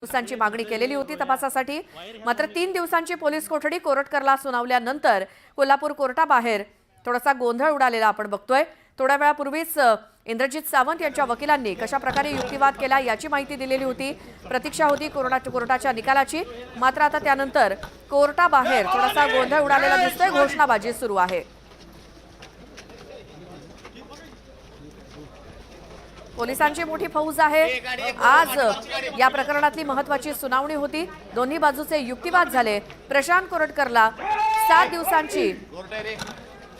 दिवसांची मागणी केलेली होती तपासासाठी। मात्र 3 दिवसांची पोलीस कोठडी कोरटकरला सुनावल्यानंतर कोल्हापूर कोर्टाबाहेर थोडासा गोंधळ उडालेला आपण बघतोय। थोड्या वेळापूर्वीच इंद्रजित सावंत यांच्या वकिलांनी कशा प्रकारे युक्तिवाद केला याची माहिती दिलेली होती। प्रतीक्षा होती कोर्टाच्या निकालाची। मात्र आता त्यानंतर कोर्टाबाहेर थोडासा गोंधळ उडालेला दिसतोय, घोषणाबाजी सुरू आहे। पोलिसांची मोठी फौज आहे। आज या प्रकरणातली महत्त्वाची सुनावणी होती। दोन्ही बाजूचे युक्तिवाद झाले। प्रशांत कोरटकरला 7 दिवसांची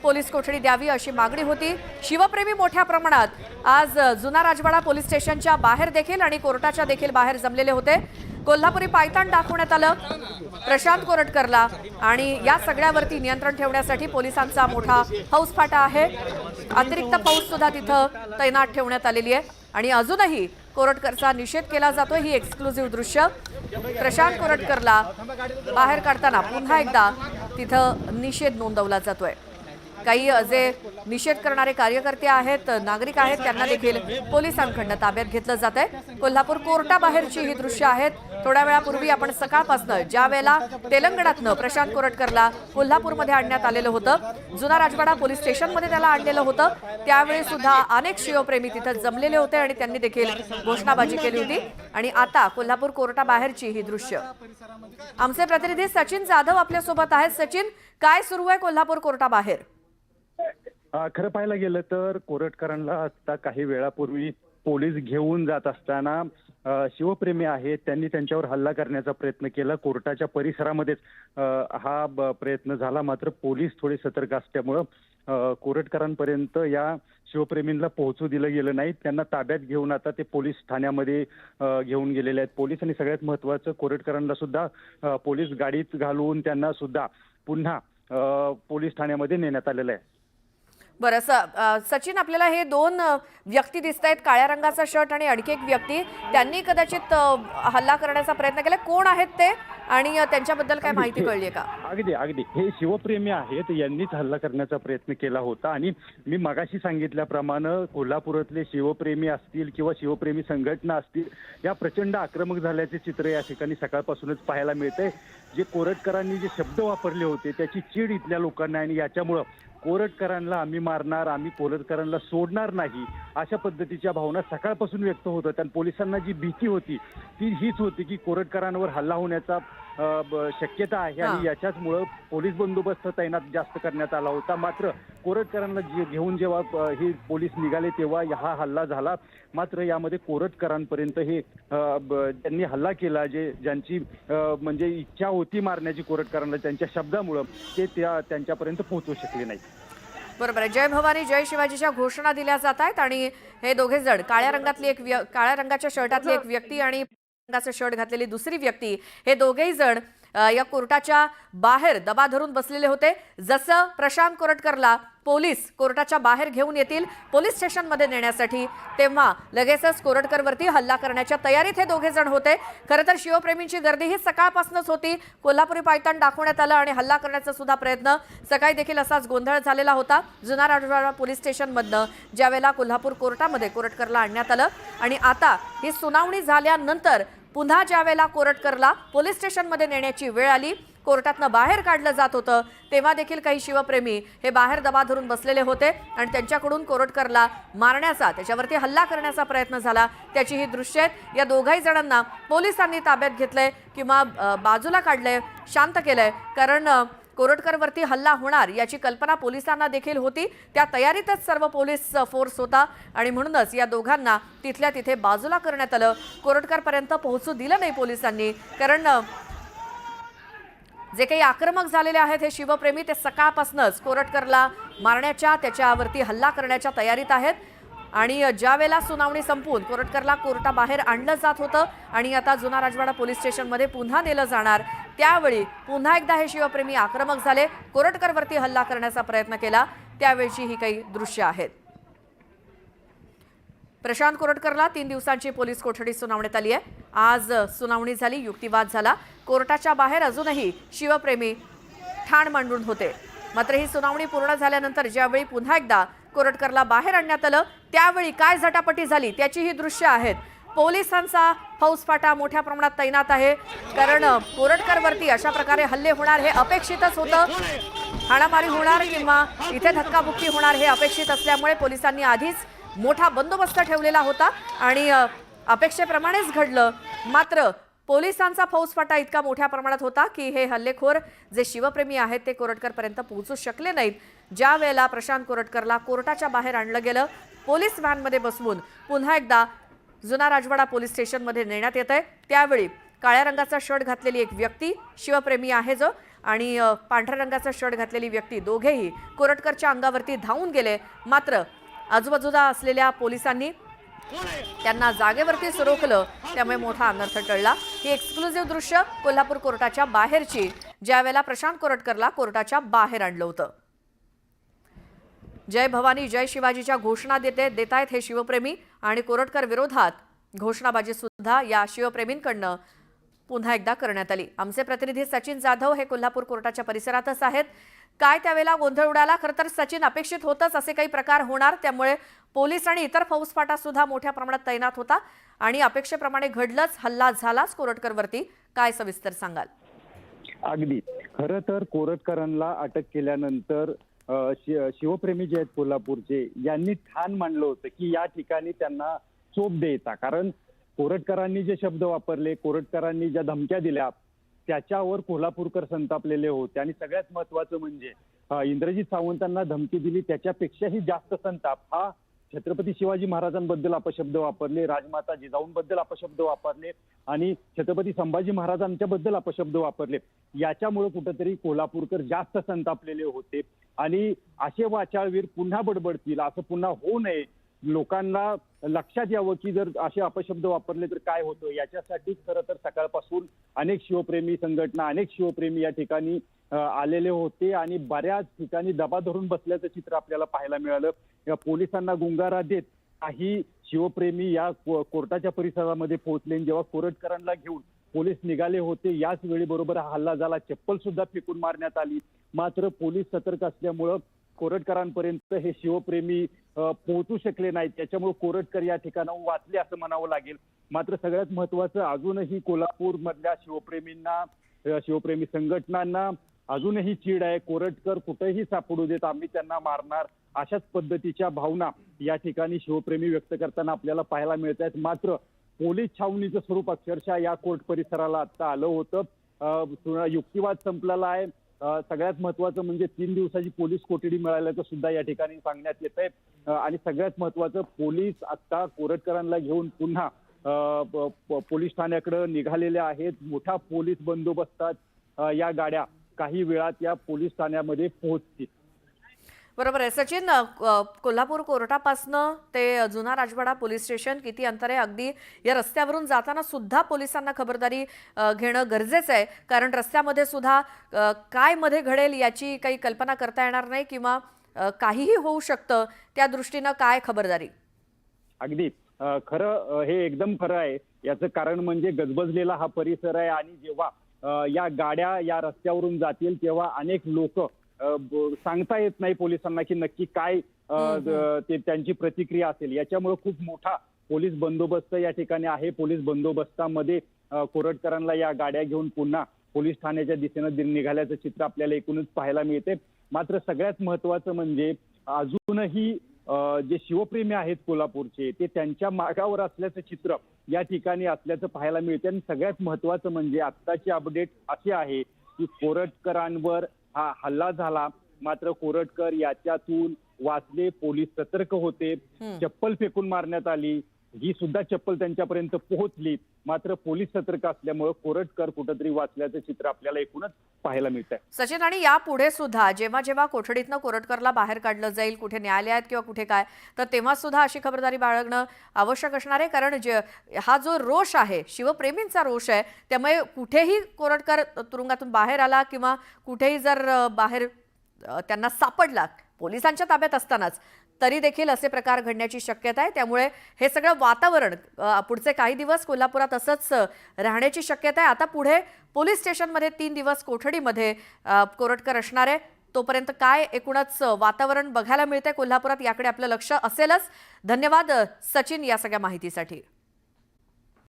पोलीस कोठडी द्यावी अशी मागणी होती। शिवप्रेमी मोठ्या प्रमाणात आज जुना राजवाडा पोलीस स्टेशनच्या बाहेर देखील आणि कोर्टाच्या देखील बाहेर जमलेले होते। कोल्हापुरी पायतान दाखवण्यात आलं प्रशांत कोरटकरला आणि या सगळ्यावरती नियंत्रण ठेवण्यासाठी पोलिसांचा मोठा फौजफाटा आहे। अतिरिक्त फौज सुद्धा तिथं तैनात ठेवण्यात आलेली आहे आणि अजूनही कोरटकरचा निषेध केला जातोय। ही एक्सक्लुझिव्ह दृश्य प्रशांत कोरटकरला बाहेर काढताना पुन्हा एकदा तिथं निषेध नोंदवला जातोय। काही जे निषेध करणारे कार्यकर्ते आहेत, नागरिक आहेत, त्यांना देखील पोलिसांकडून ताब्यात घेतलं जातंय। कोल्हापूर कोर्टाबाहेरची ही दृश्य आहेत। थोड्या वेळापूर्वी आपण सकाळपासून ज्या वेळेला तेलंगणातनं प्रशांत कोरटकरला कोल्हापूरमध्ये आणण्यात आलेलं होतं, जुना राजवाडा पोलीस स्टेशनमध्ये त्याला आणलेलं होतं, त्यावेळी सुद्धा अनेक शिवप्रेमी तिथे जमलेले होते आणि त्यांनी देखील घोषणाबाजी केली होती। आणि आता कोल्हापूर कोर्टाबाहेरची ही दृश्य आमचे प्रतिनिधी सचिन जाधव आपल्या सोबत आहेत। सचिन, काय सुरू आहे कोल्हापूर कोर्टाबाहेर? खरं पाहायला गेलं तर कोरटकरांना आता काही वेळापूर्वी पोलीस घेऊन जात असताना शिवप्रेमी आहेत त्यांनी त्यांच्यावर हल्ला करण्याचा प्रयत्न केला। कोर्टाच्या परिसरामध्येच हा प्रयत्न झाला। मात्र पोलीस थोडे सतर्क असल्यामुळं कोरटकरांपर्यंत या शिवप्रेमींना पोहोचू दिलं गेलं नाही। त्यांना ताब्यात घेऊन आता ते पोलीस ठाण्यामध्ये घेऊन गेलेले आहेत पोलीस। आणि सगळ्यात महत्त्वाचं, कोरटकरांना सुद्धा पोलीस गाडीत घालून त्यांना सुद्धा पुन्हा पोलीस ठाण्यामध्ये नेण्यात आलेलं आहे। बरं, सचिन, आपल्याला हे 2 व्यक्ती दिसत आहेत, काळ्या रंगाचा शर्ट आणि आणखी एक व्यक्ती, त्यांनी कदाचित हल्ला करण्याचा प्रयत्न केला। कोण आहेत ते आणि त्यांच्याबद्दल काय माहिती कळली आहे का? अगदी हे शिवप्रेमी आहेत, यांनीच हल्ला करण्याचा प्रयत्न केला होता। आणि मी मगाशी सांगितल्याप्रमाणे कोल्हापुरातले शिवप्रेमी असतील किंवा शिवप्रेमी संघटना असतील, या प्रचंड आक्रमक झाल्याचे चित्र या ठिकाणी सकाळपासूनच पाहायला मिळतंय। जे कोरटकरांनी जे शब्द वापरले होते त्याची चीड इथल्या लोकांना, आणि याच्यामुळं कोरटकरांना आम्ही मारणार, आम्ही कोरटकरांना सोडणार नाही, अशा पद्धतीच्या भावना सकाळपासून व्यक्त होत होत्या। पोलिसांना जी भीती होती ती हीच होती की कोरटकरांवर हल्ला होण्याचा शक्यता आहे आणि याच्याचमुळं पोलीस बंदोबस्त तैनात जास्त करण्यात आला होता। मात्र कोरटकरांना घेऊन जेव्हा हे पोलीस निघाले तेव्हा हा हल्ला झाला। मात्र यामध्ये कोरटकरांपर्यंत हे ज्यांनी हल्ला केला, ज्यांची म्हणजे इच्छा होती मारण्याची कोरटकरांना, त्यांच्या शब्दामुळं ते त्यांच्यापर्यंत पोहोचू शकले नाही। बरोबर आहे। जय भवानी जय शिवाजीच्या घोषणा दिल्या जात आहेत आणि हे दोघे जण, काळ्या रंगाच्या शर्टातली एक व्यक्ती आणि रंगाचा शर्ट घातलेली दुसरी व्यक्ती, हे दोघेही जण या कोर्टाच्या बाहेर दबा धरून बसलेले होते। जसं प्रशांत कोरटकरला पोलीस कोर्टाच्या बाहेर घेऊन येतील पोलीस स्टेशनमध्ये नेण्यासाठी, तेव्हा लगेचच कोरटकरवरती हल्ला करण्याच्या तयारीत हे दोघे जण होते। खरं तर शिवप्रेमींची गर्दी ही सकाळपासूनच होती। कोल्हापुरी पायतान दाखवण्यात आलं आणि हल्ला करण्याचा सुद्धा प्रयत्न, सकाळी देखील असाच गोंधळ झालेला होता जुना राजवाडा पोलीस स्टेशनमधनं, ज्यावेळेला कोल्हापूर कोर्टामध्ये कोरटकरला आणण्यात आलं। आणि आता ही सुनावणी झाल्यानंतर पुन्हा ज्यावेळेला कोरटकरला पोलीस स्टेशनमध्ये नेण्याची वेळ आली, कोर्टातनं बाहेर काढलं जात होतं, तेव्हा देखील काही शिवप्रेमी हे बाहेर दबा धरून बसलेले होते आणि त्यांच्याकडून कोरटकरला मारण्याचा, त्याच्यावरती हल्ला करण्याचा प्रयत्न झाला। त्याची ही दृश्य आहेत। या दोघाही जणांना पोलिसांनी ताब्यात घेतलंय किंवा बाजूला काढलंय, शांत केलंय, कारण कोरटकरवरती हल्ला होणार याची कल्पना पोलिसांना देखील होती। त्या तयारीतच सर्व पोलीस फोर्स होता आणि म्हणूनच या दोघांना तिथल्या तिथे बाजूला करण्यात आलं। कोरटकरपर्यंत पोहोचू दिलं नाही पोलिसांनी, कारण जे काही आक्रमक झालेले आहेत हे शिवप्रेमी, ते सकाळपासूनच कोरटकरला मारण्याच्या, त्याच्यावरती हल्ला करण्याच्या तयारीत आहेत। आणि ज्या वेळेला सुनावणी संपून कोरटकरला कोर्टाबाहेर आणलं जात होतं आणि आता जुना राजवाडा पोलीस स्टेशनमध्ये पुन्हा नेलं जाणार, त्यावेळी पुन्हा एकदा हे शिवप्रेमी आक्रमक झाले, कोरटकरवरती हल्ला करण्याचा प्रयत्न केला। त्यावेळची ही काही दृश्य आहेत। प्रशांत कोरटकरला 3 दिवसांची पोलीस कोठडी सुनावण्यात आली आहे। आज सुनावणी झाली, युक्तिवाद झाला। कोर्टाच्या बाहेर अजूनही शिवप्रेमी ठाण मांडून होते। मात्र ही सुनावणी पूर्ण झाल्यानंतर ज्यावेळी पुन्हा एकदा कोरटकरला बाहेर आणण्यात आलं, त्यावेळी काय झटापटी झाली त्याची ही दृश्य आहेत। पोलिसांचा फौजफाटा मोठ्या प्रमाणात तैनात आहे, कारण कोरटकरवरती अशा प्रकारे हल्ले होणार हे अपेक्षितच होतं. हाणामारी होणार किंवा इथे धक्काबुक्की होणार हे अपेक्षित असल्यामुळे पोलिसांनी आधीच मोठा बंदोबस्त ठेवलेला होता आणि अपेक्षेप्रमाणेच घडलं. मात्र पोलिसांचा फौजफाटा इतका मोठ्या प्रमाणात होता की हे हल्लेखोर जे शिवप्रेमी आहेत ते कोरटकरपर्यंत पोहोचू शकले नाहीत. ज्या वेळेला प्रशांत कोरटकरला कोर्टाच्या बाहेर आणलं गेलं, पोलीस व्हॅनमध्ये बसवून पुन्हा एकदा जुना राजवाडा पोलीस स्टेशनमध्ये नेण्यात येत आहे. त्यावेळी काळ्या रंगाचा शर्ट घातलेली एक व्यक्ती शिवप्रेमी आहे जो, आणि पांढऱ्या रंगाचा शर्ट घातलेली व्यक्ती, दोघेही कोरटकरच्या अंगावरती धावून गेले. मात्र आजूबाजूला असलेल्या पोलिसांनी त्यांना जागेवरती रोखलं, त्यामुळे मोठा अनर्थ टळला. ही एक्सक्लुझिव्ह दृश्य कोल्हापूर कोर्टाच्या बाहेरची, ज्यावेळेला प्रशांत कोरटकरला कोर्टाच्या बाहेर आणलं होतं. जय भवानी जय शिवाजीच्या घोषणा देत आहेत हे शिवप्रेमी, आणि कोरटकर विरोधात घोषणाबाजी सुद्धा या शिवप्रेमींकडनं पुन्हा एकदा करण्यात आली. आमचे प्रतिनिधी सचिन जाधव हे कोल्हापूर कोर्टाच्या परिसरातच आहेत. काय त्यावेळेला गोंधळ उडाला? खरं तर सचिन, अपेक्षित होतच असे काही प्रकार होणार, त्यामुळे पोलीस आणि इतर फौजफाटा सुद्धा मोठ्या प्रमाणात तैनात होता आणि अपेक्षेप्रमाणे घडलंच, हल्ला झालाच कोरटकरवरती. काय सविस्तर सांगाल? अगदी खरं तर कोरटकरांना अटक केल्यानंतर शिवप्रेमी जे आहेत कोल्हापूरचे यांनी ठाण मांडलं होतं की या ठिकाणी त्यांना चोप द्यायचा, कारण कोरटकरांनी जे शब्द वापरले, कोरटकरांनी ज्या धमक्या दिल्या त्याच्यावर कोल्हापूरकर संतापलेले होते. आणि सगळ्यात महत्वाचं म्हणजे इंद्रजित सावंतांना धमकी दिली त्याच्यापेक्षाही जास्त संताप हा छत्रपती शिवाजी महाराजांबद्दल अपशब्द वापरले, राजमाता जिजाऊंबद्दल अपशब्द वापरले आणि छत्रपती संभाजी महाराजांच्याबद्दल अपशब्द वापरले. याच्यामुळे कुठेतरी कोल्हापूरकर जास्त संतापलेले होते आणि असे वाचाळवीर पुन्हा बडबडतील असं पुन्हा होऊ नये, लोकांना लक्षात यावं की जर असे अपशब्द वापरले तर काय होतं. याच्यासाठी खरं तर सकाळपासून अनेक शिवप्रेमी संघटना, अनेक शिवप्रेमी या ठिकाणी आलेले होते आणि बऱ्याच ठिकाणी दबा धरून बसल्याचं चित्र आपल्याला पाहायला मिळालं. पोलिसांना गुंगारा देत काही शिवप्रेमी या कोर्टाच्या परिसरामध्ये पोहोचले. जेव्हा कोरटकरांना घेऊन पोलीस निघाले होते याच वेळी बरोबर हा हल्ला झाला. चप्पल सुद्धा फेकून मारण्यात आली. मात्र पोलीस सतर्क असल्यामुळं कोरटकरांपर्यंत हे शिवप्रेमी पोहोचू शकले नाहीत. त्याच्यामुळे कोरटकर या ठिकाणाहून वाचले असं म्हणावं लागेल. मात्र सगळ्यात महत्वाचं, अजूनही कोल्हापूर मधल्या शिवप्रेमींना, शिवप्रेमी संघटनांना अजूनही चीड आहे. कोरटकर कुठेही सापडू देत, आम्ही त्यांना मारणार, अशाच पद्धतीच्या भावना या ठिकाणी शिवप्रेमी व्यक्त करताना आपल्याला पाहायला मिळत आहेत. मात्र पोलीस छावणीचं स्वरूप अक्षरशः या कोर्ट परिसराला आता आलं होतं. युक्तिवाद संपलेला आहे. सगळ्यात महत्वाचं म्हणजे 3 दिवसाची पोलीस कोठडी मिळाल्याचं सुद्धा या ठिकाणी सांगण्यात येत आहे. आणि सगळ्यात महत्वाचं, पोलीस आता कोरटकरांना घेऊन पुन्हा पोलीस ठाण्याकडे निघालेले आहेत. मोठा पोलीस बंदोबस्तात या गाड्या काही वेळात या पोलीस ठाण्यामध्ये पोहोचतील. बरोबर आहे सचिन. कोल्हापूर कोर्टापासनं ते जुना राजवाडा पोलीस स्टेशन किती अंतर आहे? अगदी या रस्त्यावरून जाताना सुद्धा पोलिसांना खबरदारी घेणं गरजेचं आहे, कारण रस्त्यामध्ये सुद्धा काय मध्ये घडेल याची काही कल्पना करता येणार नाही किंवा काहीही होऊ शकतं. त्या दृष्टीनं काय खबरदारी? अगदी खरं, हे एकदम खरं आहे. याचं कारण म्हणजे गजबजलेला हा परिसर आहे आणि जेव्हा या गाड्या या रस्त्यावरून जातील तेव्हा अनेक लोक सांगता येत नाही पोलिसांना की नक्की काय ते त्यांची प्रतिक्रिया असेल. याच्यामुळे खूप मोठा पोलीस बंदोबस्त या ठिकाणी आहे. पोलीस बंदोबस्तामध्ये कोरटकरांना या गाड्या घेऊन पुन्हा पोलीस ठाण्याच्या दिशेनं निघाल्याचं चित्र आपल्याला एकूणच पाहायला मिळते. मात्र सगळ्यात महत्वाचं म्हणजे अजूनही जे शिवप्रेमी आहेत कोल्हापूरचे ते त्यांच्या मागावर असल्याचं चित्र या ठिकाणी असल्याचं पाहायला मिळते. आणि सगळ्यात महत्वाचं म्हणजे आत्ताची अपडेट अशी आहे की कोरटकरांवर हा हल्ला झाला, मात्र कोरटकर याच्यातून वाचले. पोलीस सतर्क होते. चप्पल फेकून मारण्यात आली, ही सुद्धा चप्पल त्यांच्यापर्यंत पोहोचली. मात्र पोलीस सतर्क असल्यामुळे कोरटकर कुठेतरी वाचल्याचं चित्र आपल्याला एकूणच पाहायला मिळत आहे. सचिन, आणि यापुढे सुद्धा जेव्हा जेव्हा कोठडीतनं कोरटकरला बाहेर काढलं जाईल, कुठे न्यायालयात किंवा कुठे काय, तर तेव्हा सुद्धा अशी खबरदारी बाळगणं आवश्यक असणार आहे, कारण हा जो रोष आहे, शिवप्रेमींचा रोष आहे, त्यामुळे कुठेही कोरटकर तुरुंगातून बाहेर आला किंवा कुठेही जर बाहेर त्यांना सापडला पोलिसांच्या ताब्यात असतानाच, तरी देखील असे प्रकार घडण्याची शक्यता आहे. त्यामुळे हे सगळं वातावरण पुढचे काही दिवस कोल्हापुरात असंच राहण्याची शक्यता आहे. आता पुढे पोलीस स्टेशनमध्ये 3 दिवस कोठडीमध्ये कोरटकर असणार आहे. तोपर्यंत काय एकूणच वातावरण बघायला मिळतंय कोल्हापुरात याकडे आपलं लक्ष असेलच. धन्यवाद सचिन या सगळ्या माहितीसाठी.